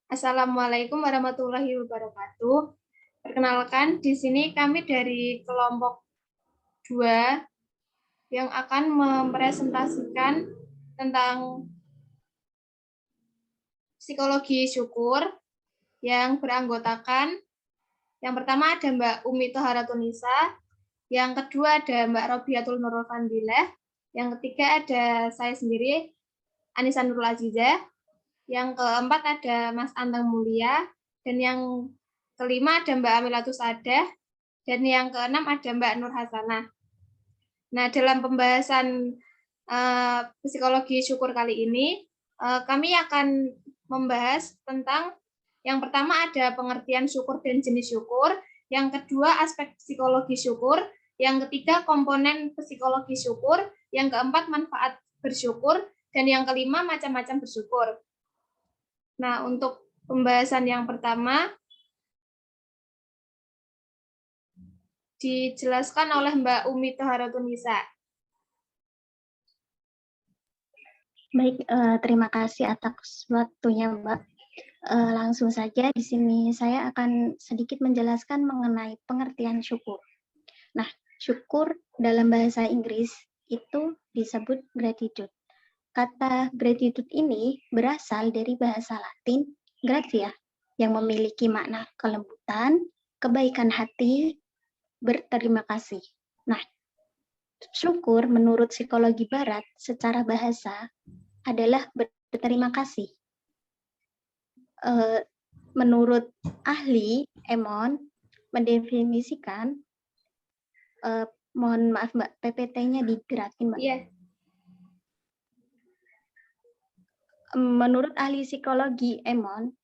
Assalamualaikum warahmatullahi wabarakatuh. Perkenalkan, di sini kami dari kelompok 2 yang akan mempresentasikan tentang psikologi syukur yang beranggotakan yang pertama ada Mbak Umi Toharatunisa, yang kedua ada Mbak Robiatul Nurul Fadilah, yang ketiga ada saya sendiri, Anissa Nurul Azizah, yang keempat ada Mas Anteng Mulia, dan yang kelima ada Mbak Amilatus Sadah, dan yang keenam ada Mbak Nur Hasanah. Nah, dalam pembahasan psikologi syukur kali ini, kami akan membahas tentang yang pertama ada pengertian syukur dan jenis syukur, yang kedua aspek psikologi syukur, yang ketiga komponen psikologi syukur, yang keempat manfaat bersyukur, dan yang kelima macam-macam bersyukur. Nah, untuk pembahasan yang pertama dijelaskan oleh Mbak Umi Toharatunisa. Baik, terima kasih atas waktunya, Mbak. Langsung saja di sini saya akan sedikit menjelaskan mengenai pengertian syukur. Nah, syukur dalam bahasa Inggris itu disebut gratitude. Kata gratitude ini berasal dari bahasa Latin gratia, yang memiliki makna kelembutan, kebaikan hati, berterima kasih. Nah, syukur menurut psikologi barat secara bahasa adalah berterima kasih. Menurut ahli Emon mendefinisikan, mohon maaf Mbak, PPT-nya digerakin Mbak. Iya. Menurut ahli psikologi Emon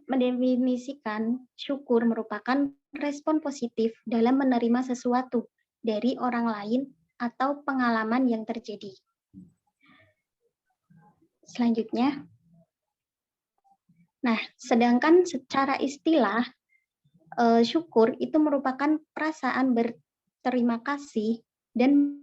mendefinisikan syukur merupakan respon positif dalam menerima sesuatu dari orang lain atau pengalaman yang terjadi. Selanjutnya, nah, sedangkan secara istilah syukur itu merupakan perasaan berterima kasih dan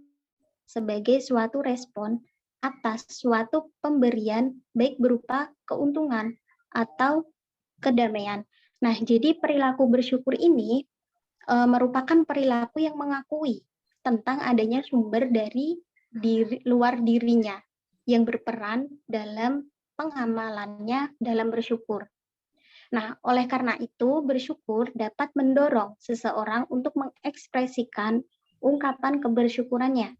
sebagai suatu respon atas suatu pemberian baik berupa keuntungan atau kedamaian. Nah, jadi perilaku bersyukur ini merupakan perilaku yang mengakui tentang adanya sumber dari luar dirinya yang berperan dalam pengamalannya dalam bersyukur. Nah, oleh karena itu, bersyukur dapat mendorong seseorang untuk mengekspresikan ungkapan kebersyukurannya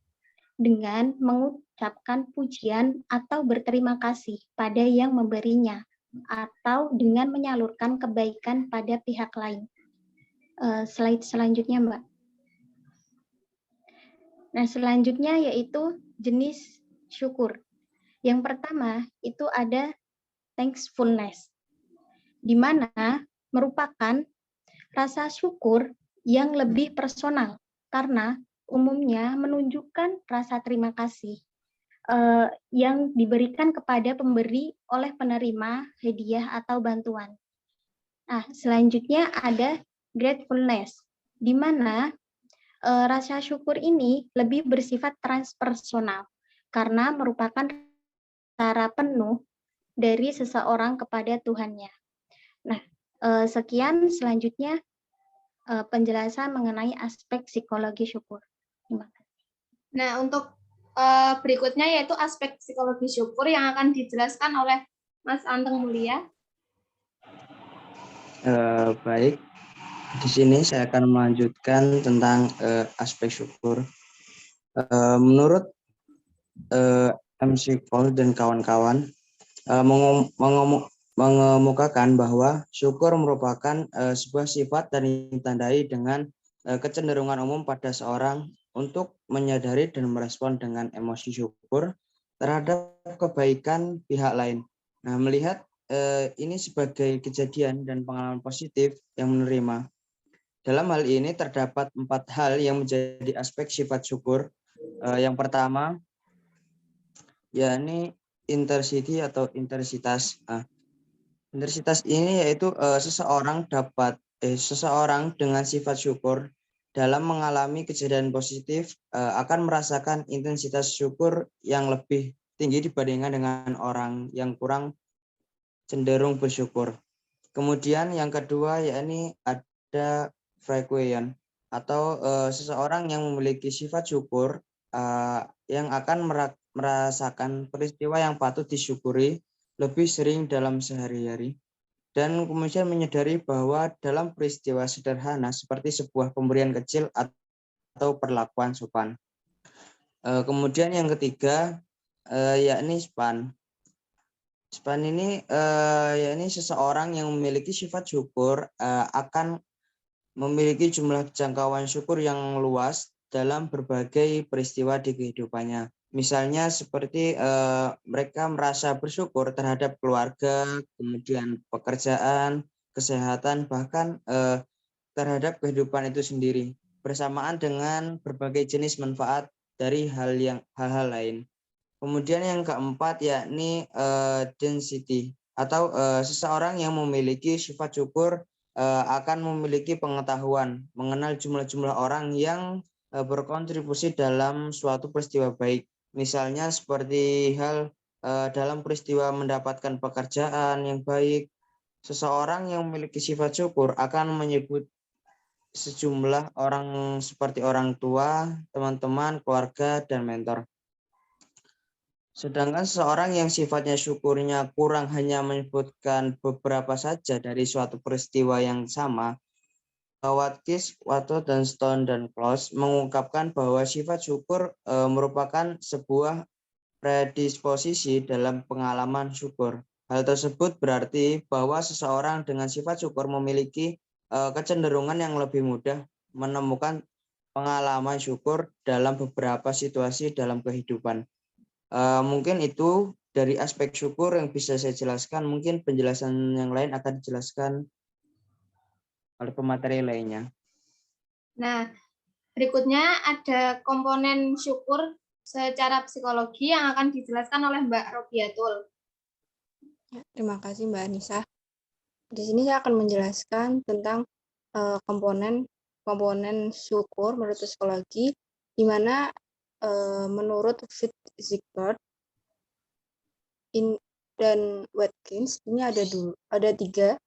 dengan mengucapkan pujian atau berterima kasih pada yang memberinya, atau dengan menyalurkan kebaikan pada pihak lain. Slide selanjutnya, Mbak. Nah, selanjutnya yaitu jenis syukur. Yang pertama itu ada thankfulness, di mana merupakan rasa syukur yang lebih personal karena umumnya menunjukkan rasa terima kasih yang diberikan kepada pemberi oleh penerima hadiah atau bantuan. Nah, selanjutnya ada gratefulness, di mana rasa syukur ini lebih bersifat transpersonal karena merupakan cara penuh dari seseorang kepada Tuhannya. Nah, sekian selanjutnya penjelasan mengenai aspek psikologi syukur. Terima kasih. Nah, untuk berikutnya yaitu aspek psikologi syukur yang akan dijelaskan oleh Mas Anteng Mulia. Baik, di sini saya akan melanjutkan tentang aspek syukur. Menurut MC Paul dan kawan-kawan mengemukakan bahwa syukur merupakan sebuah sifat dan ditandai dengan kecenderungan umum pada seorang untuk menyadari dan merespon dengan emosi syukur terhadap kebaikan pihak lain. Nah, melihat ini sebagai kejadian dan pengalaman positif yang menerima. Dalam hal ini terdapat 4 hal yang menjadi aspek sifat syukur. Yang pertama, yakni intensity atau intensitas. Intensitas ini yaitu seseorang dengan sifat syukur dalam mengalami kejadian positif akan merasakan intensitas syukur yang lebih tinggi dibandingkan dengan orang yang kurang cenderung bersyukur. Kemudian yang kedua yakni ada frequent atau seseorang yang memiliki sifat syukur yang akan merasakan peristiwa yang patut disyukuri lebih sering dalam sehari-hari dan kemudian menyadari bahwa dalam peristiwa sederhana seperti sebuah pemberian kecil atau perlakuan sopan. Kemudian yang ketiga yakni span. Span ini yakni seseorang yang memiliki sifat syukur akan memiliki jumlah jangkauan syukur yang luas dalam berbagai peristiwa di kehidupannya. Misalnya seperti mereka merasa bersyukur terhadap keluarga, kemudian pekerjaan, kesehatan, bahkan terhadap kehidupan itu sendiri, bersamaan dengan berbagai jenis manfaat dari hal-hal lain. Kemudian yang keempat yakni density atau seseorang yang memiliki sifat syukur akan memiliki pengetahuan mengenal jumlah-jumlah orang yang berkontribusi dalam suatu peristiwa baik. Misalnya seperti hal dalam peristiwa mendapatkan pekerjaan yang baik, seseorang yang memiliki sifat syukur akan menyebut sejumlah orang seperti orang tua, teman-teman, keluarga, dan mentor. Sedangkan seseorang yang sifatnya syukurnya kurang hanya menyebutkan beberapa saja dari suatu peristiwa yang sama, Watkins, Watto, dan Stone dan Close mengungkapkan bahwa sifat syukur merupakan sebuah predisposisi dalam pengalaman syukur. Hal tersebut berarti bahwa seseorang dengan sifat syukur memiliki kecenderungan yang lebih mudah menemukan pengalaman syukur dalam beberapa situasi dalam kehidupan. Mungkin itu dari aspek syukur yang bisa saya jelaskan. Mungkin penjelasan yang lain akan dijelaskan oleh pemateri lainnya. Nah, berikutnya ada komponen syukur secara psikologi yang akan dijelaskan oleh Mbak Robiatul. Ya, terima kasih Mbak Anissa. Di sini saya akan menjelaskan tentang komponen syukur menurut psikologi, di mana menurut Fitzsimmons dan Watkins ini ada tiga.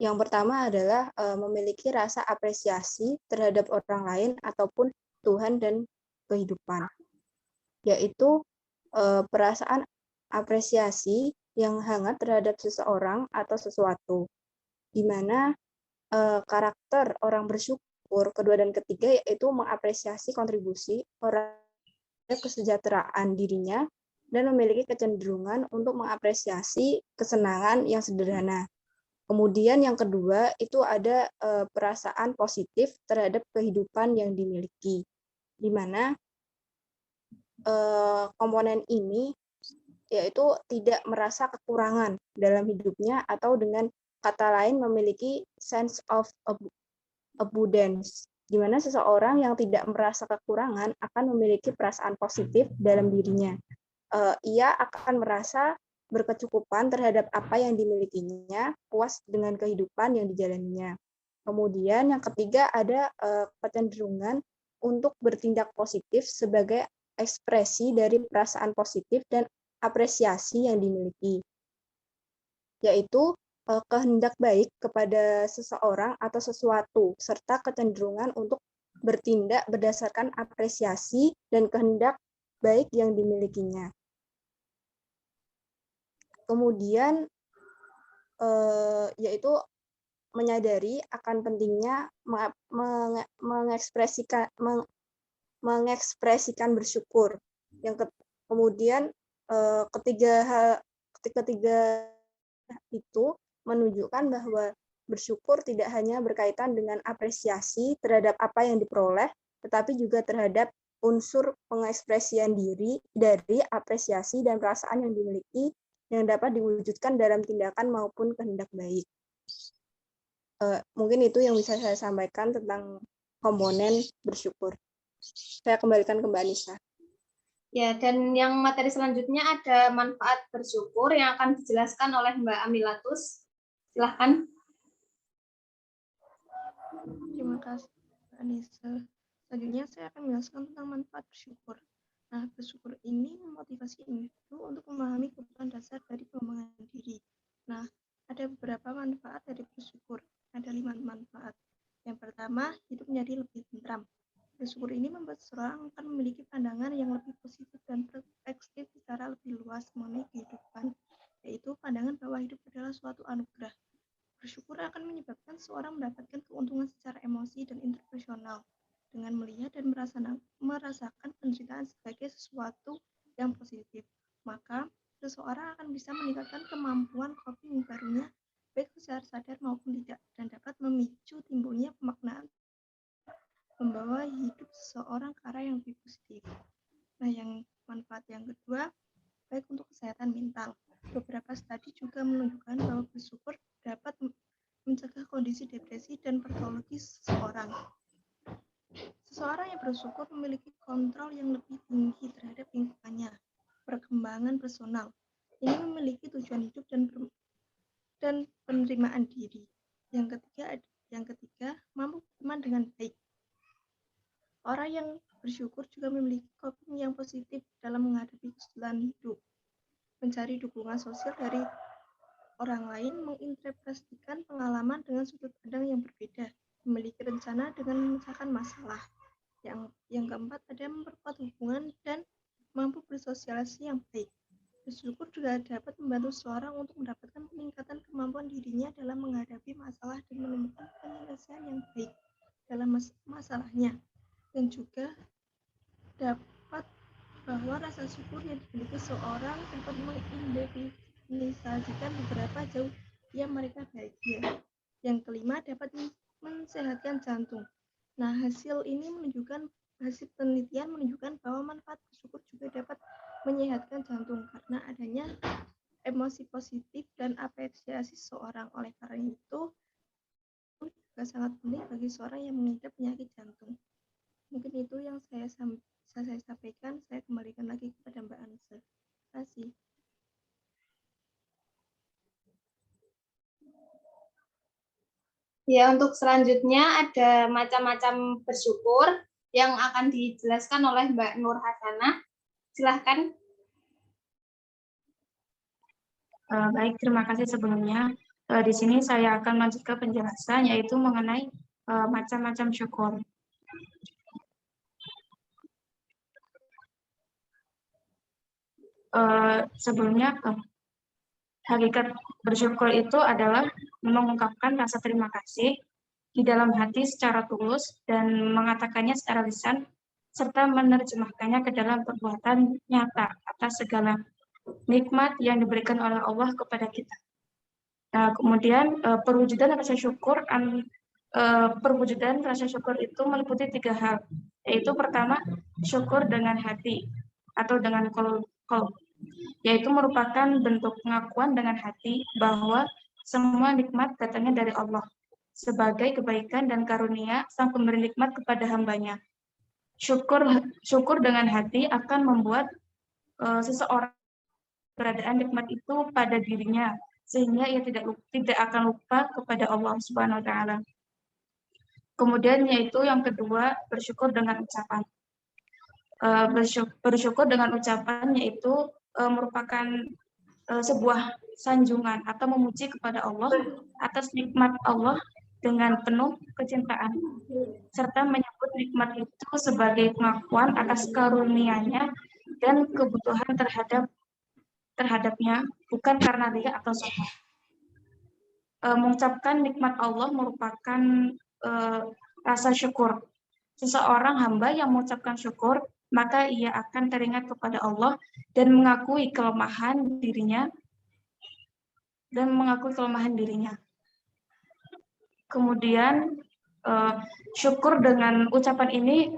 Yang pertama adalah memiliki rasa apresiasi terhadap orang lain ataupun Tuhan dan kehidupan, yaitu perasaan apresiasi yang hangat terhadap seseorang atau sesuatu, di mana karakter orang bersyukur kedua dan ketiga yaitu mengapresiasi kontribusi orang kesejahteraan dirinya dan memiliki kecenderungan untuk mengapresiasi kesenangan yang sederhana. Kemudian yang kedua itu ada perasaan positif terhadap kehidupan yang dimiliki, di mana komponen ini yaitu tidak merasa kekurangan dalam hidupnya atau dengan kata lain memiliki sense of abundance, di mana seseorang yang tidak merasa kekurangan akan memiliki perasaan positif dalam dirinya. Ia akan merasa berkecukupan terhadap apa yang dimilikinya, puas dengan kehidupan yang dijalaninya. Kemudian yang ketiga ada kecenderungan untuk bertindak positif sebagai ekspresi dari perasaan positif dan apresiasi yang dimiliki, yaitu kehendak baik kepada seseorang atau sesuatu, serta kecenderungan untuk bertindak berdasarkan apresiasi dan kehendak baik yang dimilikinya. Kemudian yaitu menyadari akan pentingnya mengekspresikan bersyukur. Kemudian ketiga itu menunjukkan bahwa bersyukur tidak hanya berkaitan dengan apresiasi terhadap apa yang diperoleh, tetapi juga terhadap unsur pengekspresian diri dari apresiasi dan perasaan yang dimiliki yang dapat diwujudkan dalam tindakan maupun kehendak baik. Mungkin itu yang bisa saya sampaikan tentang komponen bersyukur. Saya kembalikan ke Mbak Anissa. Ya, dan yang materi selanjutnya ada manfaat bersyukur yang akan dijelaskan oleh Mbak Amilatus. Silahkan. Terima kasih, Mbak Anissa. Selanjutnya saya akan menjelaskan tentang manfaat bersyukur. Nah, bersyukur ini memotivasi individu untuk memahami kebutuhan dasar dari pengembangan diri, Nah, ada beberapa manfaat dari bersyukur. Ada 5 manfaat. Yang pertama, hidup menjadi lebih tentram. Bersyukur ini membuat seseorang akan memiliki pandangan yang lebih positif dan perspektif secara lebih luas mengenai kehidupan, yaitu pandangan bahwa hidup adalah suatu anugerah. Bersyukur akan menyebabkan seorang mendapatkan keuntungan secara emosi dan interpersonal dengan melihat dan merasakan penderitaan sebagai sesuatu yang positif. Maka, seseorang akan bisa meningkatkan kemampuan coping barunya baik secara sadar maupun tidak, dan dapat memicu timbulnya pemaknaan membawa hidup seseorang ke arah yang lebih positif. Nah, yang manfaat yang kedua, baik untuk kesehatan mental. Beberapa studi juga menunjukkan bahwa bersyukur dapat mencegah kondisi depresi dan patologi seseorang. Seseorang yang bersyukur memiliki kontrol yang lebih tinggi terhadap lingkungannya, perkembangan personal. Ini memiliki tujuan hidup dan penerimaan diri. Yang ketiga, mampu berteman dengan baik. Orang yang bersyukur juga memiliki coping yang positif dalam menghadapi kesulitan hidup. Mencari dukungan sosial dari orang lain, menginterpretasikan pengalaman dengan sudut pandang yang berbeda, memiliki rencana dengan memecahkan masalah. Yang keempat, ada memperkuat hubungan dan mampu bersosialisasi yang baik. Bersyukur juga dapat membantu seseorang untuk mendapatkan peningkatan kemampuan dirinya dalam menghadapi masalah dan menemukan penyelesaian yang baik dalam masalahnya. Dan juga dapat bahwa rasa syukur yang dimiliki seorang dapat mendefinisikan beberapa jauh yang mereka bahagia. Yang kelima, dapat mensehatkan jantung. Nah, hasil penelitian menunjukkan bahwa manfaat bersyukur juga dapat menyehatkan jantung karena adanya emosi positif dan apresiasi seseorang. Oleh karena itu juga sangat penting bagi seorang yang mengidap penyakit jantung. Mungkin itu yang saya sampaikan. Saya kembalikan lagi kepada Mbak Anissa. Terima kasih. Ya, untuk selanjutnya ada macam-macam bersyukur yang akan dijelaskan oleh Mbak Nur Hasanah. Silahkan. Baik, terima kasih sebelumnya. Di sini saya akan melanjutkan penjelasan, yaitu mengenai macam-macam syukur. Sebelumnya, hakikat bersyukur itu adalah mengungkapkan rasa terima kasih di dalam hati secara tulus dan mengatakannya secara lisan, serta menerjemahkannya ke dalam perbuatan nyata atas segala nikmat yang diberikan oleh Allah kepada kita. Nah, kemudian perwujudan rasa syukur itu meliputi 3 hal, yaitu pertama, syukur dengan hati atau dengan qalb, yaitu merupakan bentuk pengakuan dengan hati bahwa semua nikmat datangnya dari Allah sebagai kebaikan dan karunia sang pemberi nikmat kepada hambanya. Syukur dengan hati akan membuat seseorang keberadaan nikmat itu pada dirinya, sehingga ia tidak akan lupa kepada Allah Subhanahu wa taala. Kemudian yaitu yang kedua, bersyukur dengan ucapan. Bersyukur dengan ucapan yaitu merupakan sebuah sanjungan atau memuji kepada Allah atas nikmat Allah dengan penuh kecintaan, serta menyebut nikmat itu sebagai pengakuan atas karunia-Nya dan kebutuhan terhadapnya, bukan karena ria atau sombong. Mengucapkan nikmat Allah merupakan rasa syukur. Seseorang hamba yang mengucapkan syukur, maka ia akan teringat kepada Allah dan mengakui kelemahan dirinya. Kemudian syukur dengan ucapan ini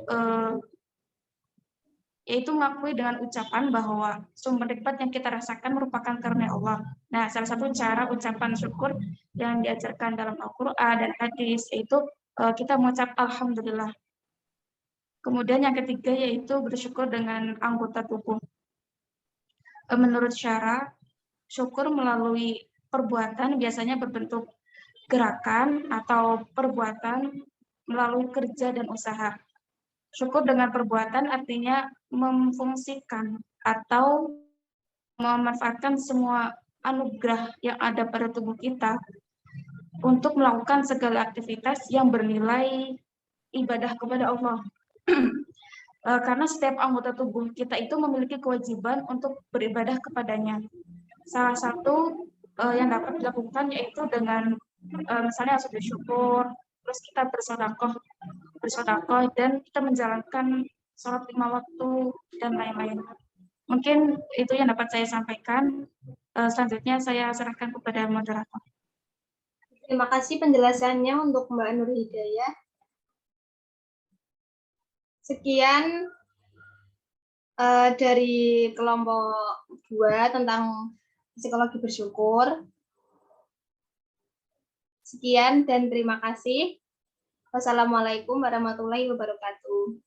yaitu mengakui dengan ucapan bahwa sumber nikmat yang kita rasakan merupakan karunia Allah. Nah, salah satu cara ucapan syukur yang diajarkan dalam Al-Quran dan hadis yaitu kita mengucap Alhamdulillah. Kemudian yang ketiga yaitu bersyukur dengan anggota tubuh. Menurut syara, syukur melalui perbuatan biasanya berbentuk gerakan atau perbuatan melalui kerja dan usaha. Syukur dengan perbuatan artinya memfungsikan atau memanfaatkan semua anugerah yang ada pada tubuh kita untuk melakukan segala aktivitas yang bernilai ibadah kepada Allah. Karena setiap anggota tubuh kita itu memiliki kewajiban untuk beribadah kepadanya. Salah satu yang dapat dilakukan yaitu dengan misalnya sujud syukur, terus kita bersedekah dan kita menjalankan sholat 5 waktu dan lain-lain. Mungkin itu yang dapat saya sampaikan. Selanjutnya saya serahkan kepada moderator. Terima kasih penjelasannya untuk Mbak Nur Hidayah. Sekian dari kelompok 2 tentang psikologi bersyukur. Sekian dan terima kasih. Wassalamualaikum warahmatullahi wabarakatuh.